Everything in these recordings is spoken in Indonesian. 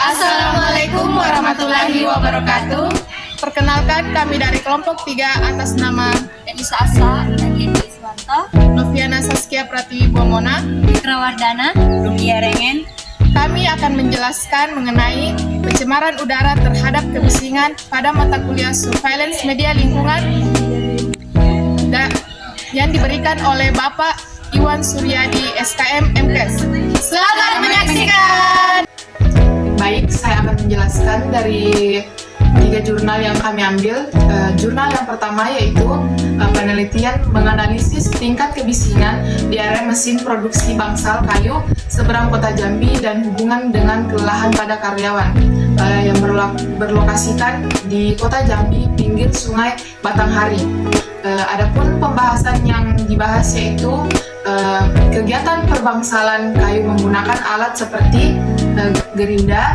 Assalamualaikum warahmatullahi wabarakatuh. Perkenalkan, kami dari kelompok 3 atas nama Elisa Asa dan Edi Iswanto, Noviana Saskia Pratiwi Bomona. Fitra Wardana, Rulia Rengen. Kami akan menjelaskan mengenai pencemaran udara terhadap kebisingan pada mata kuliah Surveillance Media Lingkungan yang diberikan oleh Bapak Iwan Suryadi SKM MKes. Selamat menyaksikan. Baik, saya akan menjelaskan dari 3 jurnal yang kami ambil. Jurnal yang pertama yaitu penelitian menganalisis tingkat kebisingan di area mesin produksi bangsal kayu seberang Kota Jambi dan hubungan dengan kelelahan pada karyawan yang berlokasikan di Kota Jambi, pinggir Sungai Batanghari. Adapun pembahasan yang dibahas yaitu kegiatan perbangsalan kayu menggunakan alat seperti gerinda,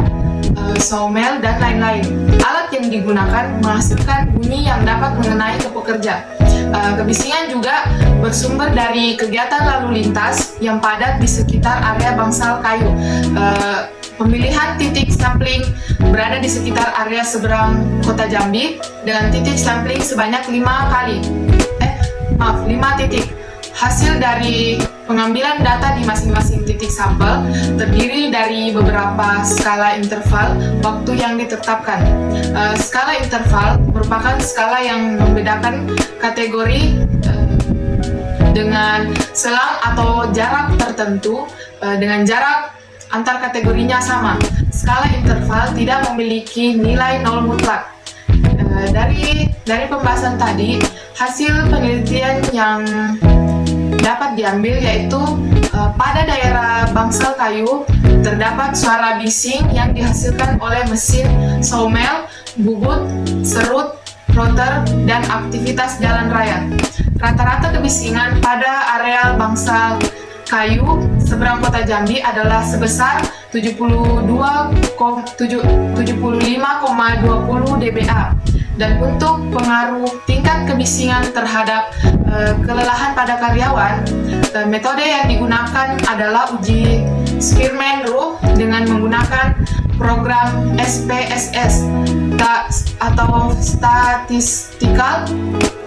sawmill, dan lain-lain. Alat yang digunakan menghasilkan bunyi yang dapat mengenai ke pekerja. Kebisingan juga bersumber dari kegiatan lalu lintas yang padat di sekitar area bangsal kayu. Pemilihan titik sampling berada di sekitar area seberang Kota Jambi dengan titik sampling sebanyak 5 titik. Hasil dari pengambilan data di masing-masing titik sampel terdiri dari beberapa skala interval waktu yang ditetapkan. Skala interval merupakan skala yang membedakan kategori dengan selang atau jarak tertentu dengan jarak antar kategorinya sama. Skala interval tidak memiliki nilai nol mutlak. Dari pembahasan tadi, hasil penelitian yang dapat diambil yaitu pada daerah bangsal kayu terdapat suara bising yang dihasilkan oleh mesin sawmill, bubut, serut, rotor, dan aktivitas jalan raya. Rata-rata kebisingan pada areal bangsal kayu seberang Kota Jambi adalah sebesar 75,20 dBA. Dan untuk pengaruh tingkat kebisingan terhadap kelelahan pada karyawan, metode yang digunakan adalah uji Spearman-Rule dengan menggunakan program SPSS atau Statistical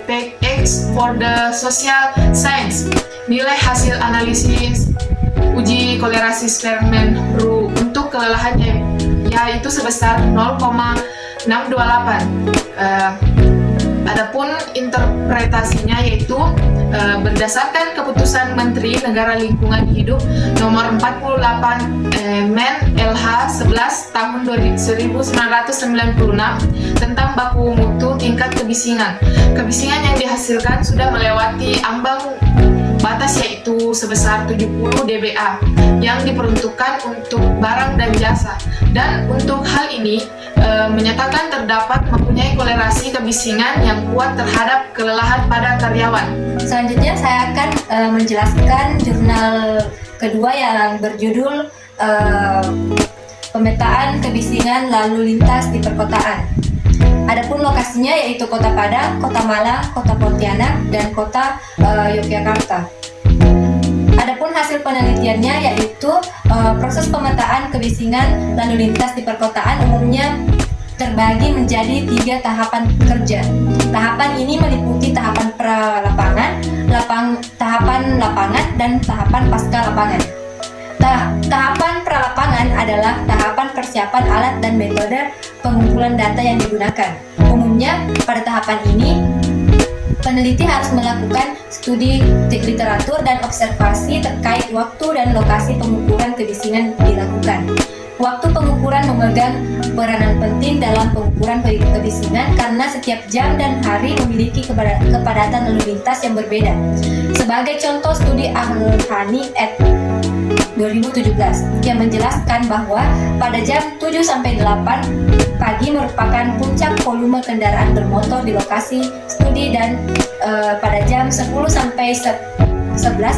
Package for the Social Science. Nilai hasil analisis uji kolerasi Spearman-Rule untuk kelelahan yaitu sebesar 0,628. Adapun interpretasinya yaitu berdasarkan keputusan Menteri Negara Lingkungan Hidup nomor 48 Men LH 11 tahun 1996 tentang baku mutu tingkat kebisingan. Kebisingan yang dihasilkan sudah melewati ambang batas yaitu sebesar 70 dBA yang diperuntukkan untuk barang dan jasa, dan untuk hal ini menyatakan terdapat mempunyai kolerasi kebisingan yang kuat terhadap kelelahan pada karyawan. Selanjutnya saya akan menjelaskan jurnal kedua yang berjudul Pemetaan Kebisingan Lalu Lintas di Perkotaan. Adapun lokasinya yaitu Kota Padang, Kota Malang, Kota Pontianak, dan Kota Yogyakarta. Adapun hasil penelitiannya yaitu proses pemetaan kebisingan lalu lintas di perkotaan umumnya terbagi menjadi 3 tahapan kerja. Tahapan ini meliputi tahapan pra-lapangan, tahapan lapangan, dan tahapan pasca lapangan. Tahapan pra-lapangan adalah tahapan persiapan alat dan metode pengumpulan data yang digunakan. Umumnya pada tahapan ini peneliti harus melakukan studi literatur dan observasi terkait waktu dan lokasi pengukuran kebisingan dilakukan. Waktu pengukuran memegang peranan penting dalam pengukuran kebisingan karena setiap jam dan hari memiliki kepadatan lalu lintas yang berbeda. Sebagai contoh studi Ahl-Hani et 2017 yang menjelaskan bahwa pada jam 7-8 pagi merupakan puncak volume kendaraan bermotor di lokasi studi, dan pada jam 10-11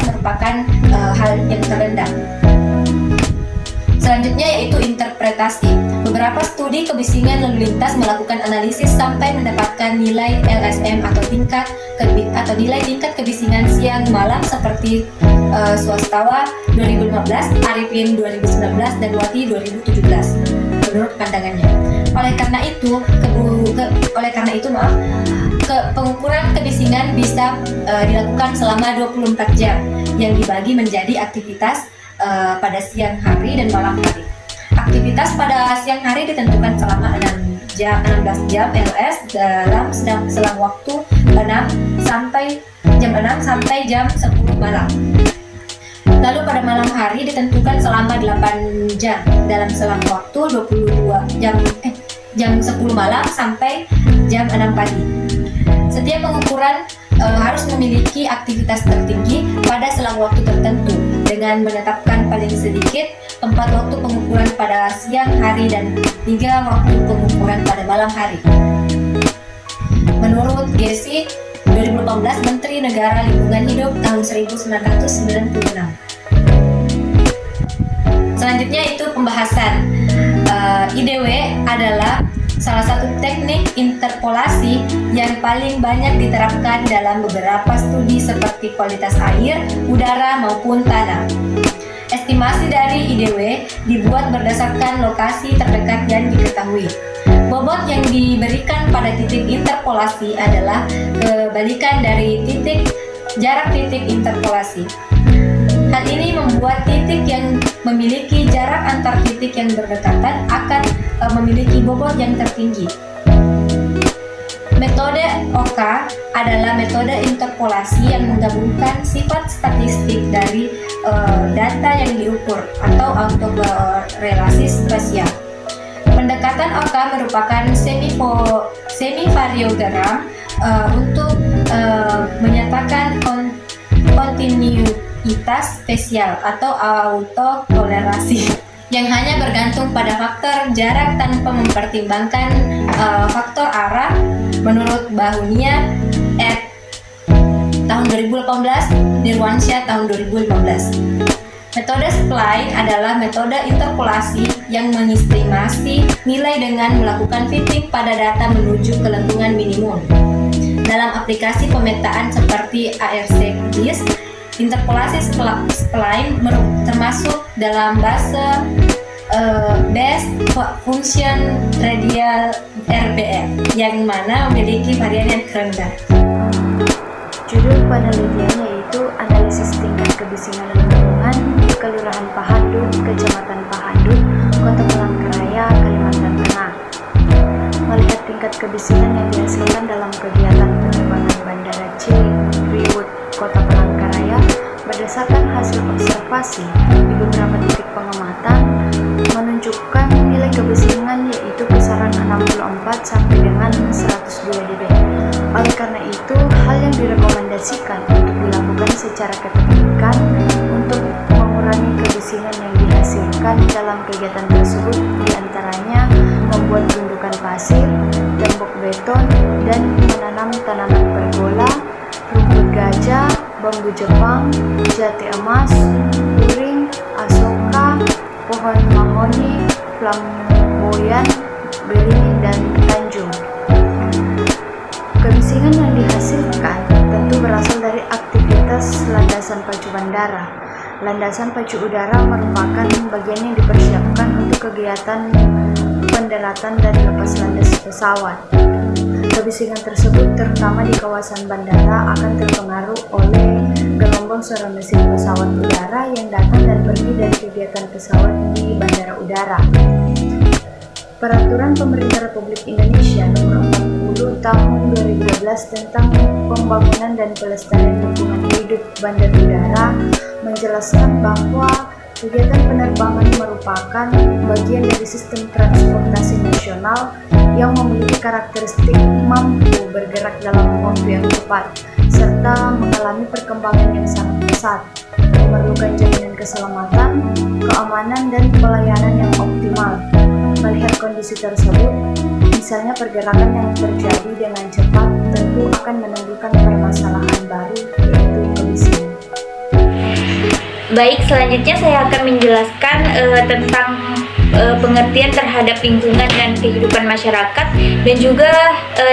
merupakan hal yang terendah. Selanjutnya yaitu interpretasi. Beberapa studi kebisingan lalu lintas melakukan analisis sampai mendapatkan nilai LSM atau nilai tingkat kebisingan siang malam seperti Swastawa 2015, Arifin 2019, dan Wati 2017. menurut pandangannya. Oleh karena itu, pengukuran kebisingan bisa dilakukan selama 24 jam yang dibagi menjadi aktivitas pada siang hari dan malam hari. Aktivitas pada siang hari ditentukan selama 16 jam LS dalam selang waktu 6 sampai jam 10 malam. Lalu pada malam hari ditentukan selama 8 jam dalam selang waktu jam 10 malam sampai jam 6 pagi. Setiap pengukuran harus memiliki aktivitas tertinggi pada selang waktu tertentu dengan menetapkan paling sedikit 4 waktu pengukuran pada siang hari dan 3 waktu pengukuran pada malam hari. Menurut Gessi 2018, Menteri Negara Lingkungan Hidup tahun 1996. Selanjutnya itu pembahasan. IDW adalah salah satu teknik interpolasi yang paling banyak diterapkan dalam beberapa studi seperti kualitas air, udara, maupun tanah. Estimasi dari IDW dibuat berdasarkan lokasi terdekat yang diketahui. Bobot yang diberikan pada titik interpolasi adalah kebalikan dari jarak titik interpolasi. Hal ini membuat titik yang memiliki jarak antar titik yang berdekatan akan memiliki bobot yang tertinggi. Metode OKA adalah metode interpolasi yang menggabungkan sifat statistik dari data yang diukur atau autokorelasi spasial. Pendekatan OKA merupakan semi-variogram untuk menyatakan kontinuitas spesial atau autokorelasi yang hanya bergantung pada faktor jarak tanpa mempertimbangkan faktor arah. Menurut Bahunia et tahun 2018, Dirwansyah tahun 2015. Metode spline adalah metode interpolasi yang mengestimasi nilai dengan melakukan fitting pada data menuju ke lengkungan minimum. Dalam aplikasi pemetaan seperti ARC-GIS, interpolasi spline termasuk dalam base function radial RBF yang mana memiliki varian yang rendah. Judul penelitian yaitu Analisis Tingkat Kebisingan Lingkungan di Kelurahan Pahandut, Kecamatan Pahandut, Kota Palangkaraya, Kalimantan Tengah. Melihat tingkat kebisingan yang dihasilkan dalam kegiatan penerbangan Bandara Cilikriwut, Kota Palangkaraya, berdasarkan hasil observasi di beberapa titik pengamatan menunjukkan nilai kebisingan yaitu kisaran 64 sampai dengan 102 dB. Oleh karena itu, hal yang direkomendasikan untuk dilakukan secara keteknikan untuk mengurangi kebisingan yang dihasilkan dalam kegiatan tersebut diantaranya membuat gundukan pasir, tembok beton, dan menanam tanaman pergola, rumput gajah, bambu Jepang, jati emas, uring, asoka, pohon mahoni, flamboyan, beringin, dan tanjung. Kebisingan yang dihasilkan tentu berasal dari aktivitas landasan pacu bandara. Landasan pacu udara merupakan bagian yang dipersiapkan untuk kegiatan pendaratan dan lepas landas pesawat. Kebisingan tersebut terutama di kawasan bandara akan terpengaruh oleh gelombang suara mesin pesawat udara yang datang dan pergi dari kegiatan pesawat di bandara udara. Peraturan Pemerintah Republik Indonesia Nomor 40 Tahun 2012 tentang Pembangunan dan Pelestarian Lingkungan Hidup Bandar Udara menjelaskan bahwa kegiatan penerbangan merupakan bagian dari sistem transportasi nasional yang memiliki karakteristik mampu bergerak dalam waktu yang cepat serta mengalami perkembangan yang sangat pesat, memerlukan jaminan keselamatan, keamanan, dan pelayanan yang optimal. Melihat kondisi tersebut, misalnya pergerakan yang terjadi dengan cepat tentu akan menimbulkan permasalahan baru, yaitu kebisingan. Baik, selanjutnya saya akan menjelaskan tentang pengertian terhadap lingkungan dan kehidupan masyarakat dan juga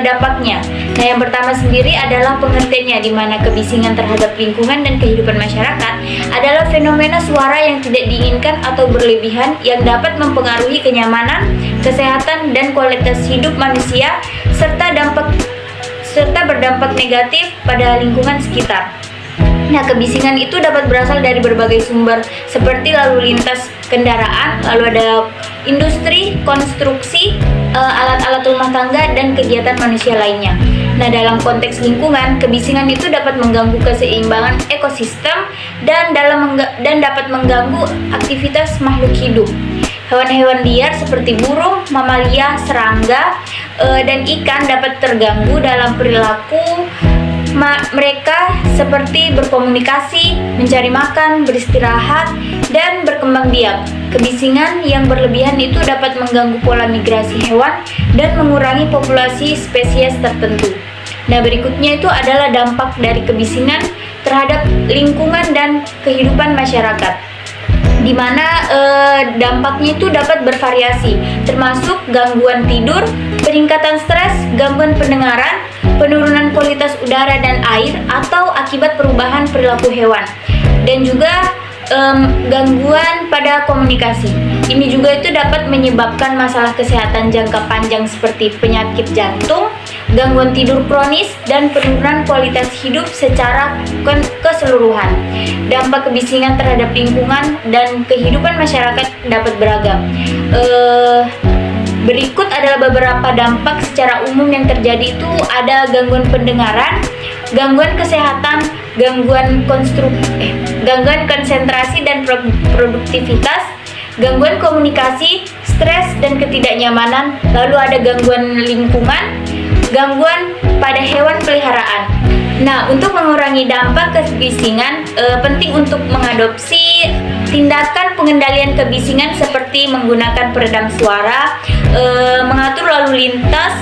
dampaknya. Nah, yang pertama sendiri adalah pengertiannya, di mana kebisingan terhadap lingkungan dan kehidupan masyarakat adalah fenomena suara yang tidak diinginkan atau berlebihan yang dapat mempengaruhi kenyamanan, kesehatan dan kualitas hidup manusia serta berdampak negatif pada lingkungan sekitar. Nah, kebisingan itu dapat berasal dari berbagai sumber seperti lalu lintas kendaraan, lalu ada industri, konstruksi, alat-alat rumah tangga, dan kegiatan manusia lainnya. Nah, dalam konteks lingkungan, kebisingan itu dapat mengganggu keseimbangan ekosistem dan dapat mengganggu aktivitas makhluk hidup. Hewan-hewan liar seperti burung, mamalia, serangga, dan ikan dapat terganggu dalam perilaku mereka seperti berkomunikasi, mencari makan, beristirahat, dan berkembang biak. Kebisingan yang berlebihan itu dapat mengganggu pola migrasi hewan dan mengurangi populasi spesies tertentu. Nah, berikutnya itu adalah dampak dari kebisingan terhadap lingkungan dan kehidupan masyarakat, di mana dampaknya itu dapat bervariasi, termasuk gangguan tidur, peningkatan stres, gangguan pendengaran, penurunan kualitas udara dan air atau akibat perubahan perilaku hewan, dan juga gangguan pada komunikasi. Ini juga itu dapat menyebabkan masalah kesehatan jangka panjang seperti penyakit jantung, gangguan tidur kronis, dan penurunan kualitas hidup secara keseluruhan. Dampak kebisingan terhadap lingkungan dan kehidupan masyarakat dapat beragam. Berikut adalah beberapa dampak secara umum yang terjadi itu ada gangguan pendengaran, gangguan kesehatan, gangguan konsentrasi dan produktivitas, gangguan komunikasi, stres dan ketidaknyamanan, lalu ada gangguan lingkungan, gangguan pada hewan peliharaan. Nah, untuk mengurangi dampak kebisingan, penting untuk mengadopsi tindakan pengendalian kebisingan seperti menggunakan peredam suara, mengatur lalu lintas,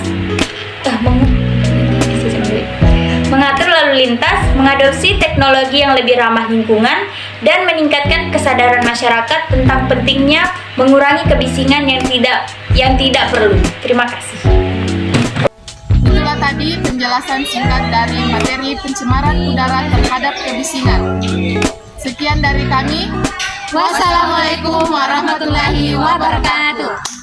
mengadopsi teknologi yang lebih ramah lingkungan, dan meningkatkan kesadaran masyarakat tentang pentingnya mengurangi kebisingan yang tidak perlu. Terima kasih. Itulah tadi penjelasan singkat dari materi pencemaran udara terhadap kebisingan. Sekian dari kami. Wassalamualaikum warahmatullahi wabarakatuh.